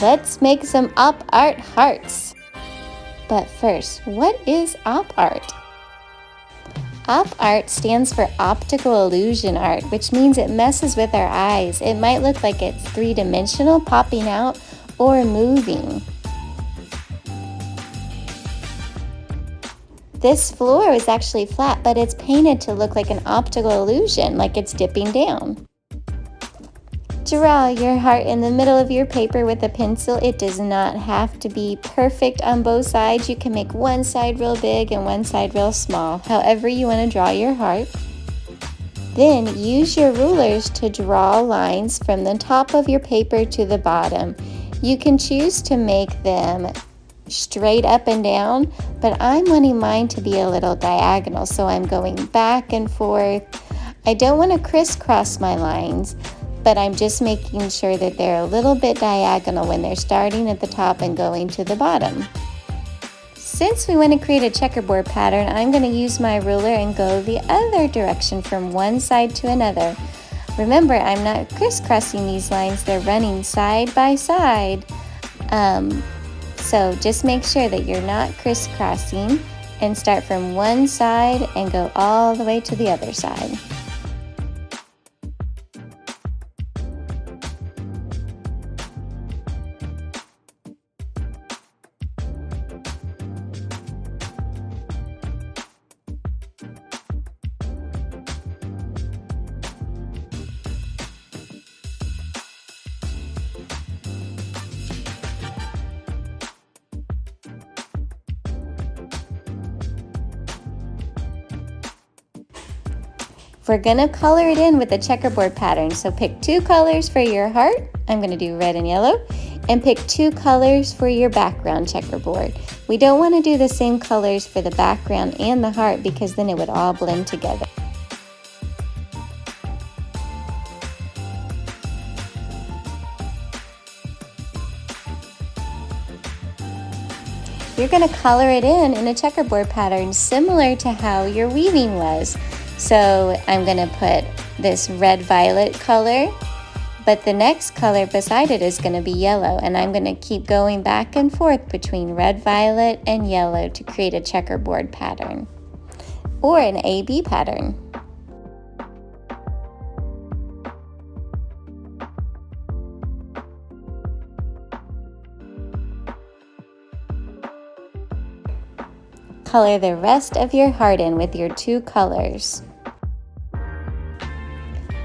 Let's make some op art hearts. But first, what is op art? Op art stands for optical illusion art, which means it messes with our eyes. It might look like it's three-dimensional, popping out, or moving. This floor is actually flat, but it's painted to look like an optical illusion, like it's dipping down. Draw your heart in the middle of your paper with a pencil. It does not have to be perfect on both sides. You can make one side real big and one side real small, however you want to draw your heart. Then use your rulers to draw lines from the top of your paper to the bottom. You can choose to make them straight up and down, but I'm wanting mine to be a little diagonal, so I'm going back and forth. I don't want to crisscross my lines, but I'm just making sure that they're a little bit diagonal when they're starting at the top and going to the bottom. Since we want to create a checkerboard pattern, I'm going to use my ruler and go the other direction from one side to another. Remember, I'm not crisscrossing these lines, they're running side by side. So just make sure that you're not crisscrossing and start from one side and go all the way to the other side. We're gonna color it in with the checkerboard pattern. So pick two colors for your heart. I'm gonna do red and yellow. And pick two colors for your background checkerboard. We don't wanna do the same colors for the background and the heart because then it would all blend together. You're gonna color it in a checkerboard pattern similar to how your weaving was. So I'm going to put this red-violet color, but the next color beside it is going to be yellow, and I'm going to keep going back and forth between red-violet and yellow to create a checkerboard pattern or an AB pattern. Color the rest of your heart in with your two colors.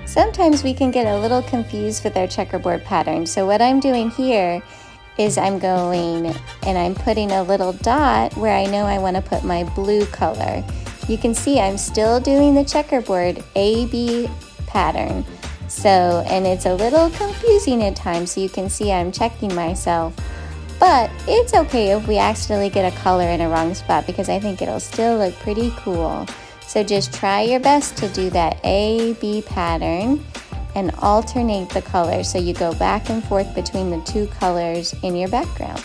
Sometimes we can get a little confused with our checkerboard pattern. So what I'm doing here is I'm going and I'm putting a little dot where I know I want to put my blue color. You can see I'm still doing the checkerboard AB pattern. So, and it's a little confusing at times, so you can see I'm checking myself. But it's okay if we accidentally get a color in a wrong spot because I think it'll still look pretty cool. So just try your best to do that A-B pattern and alternate the colors so you go back and forth between the two colors in your background.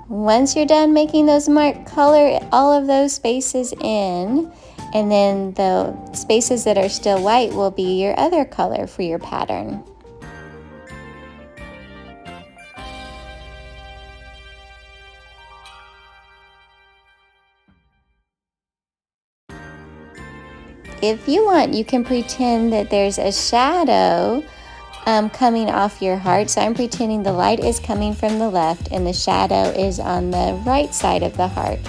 Once you're done making those marks, color all of those spaces in, and then the spaces that are still white will be your other color for your pattern. If you want, you can pretend that there's a shadow coming off your heart. So I'm pretending the light is coming from the left and the shadow is on the right side of the heart.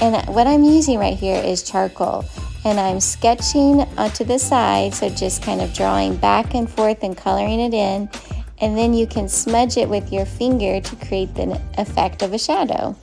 And what I'm using right here is charcoal, and I'm sketching onto the side, so just kind of drawing back and forth and coloring it in, and then you can smudge it with your finger to create the effect of a shadow.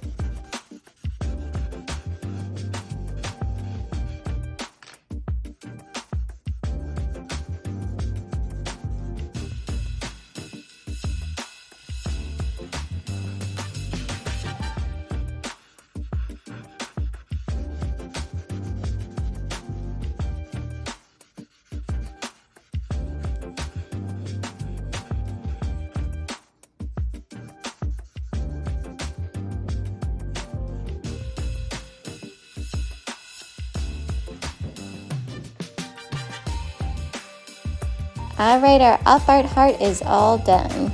Alright, our op art heart is all done.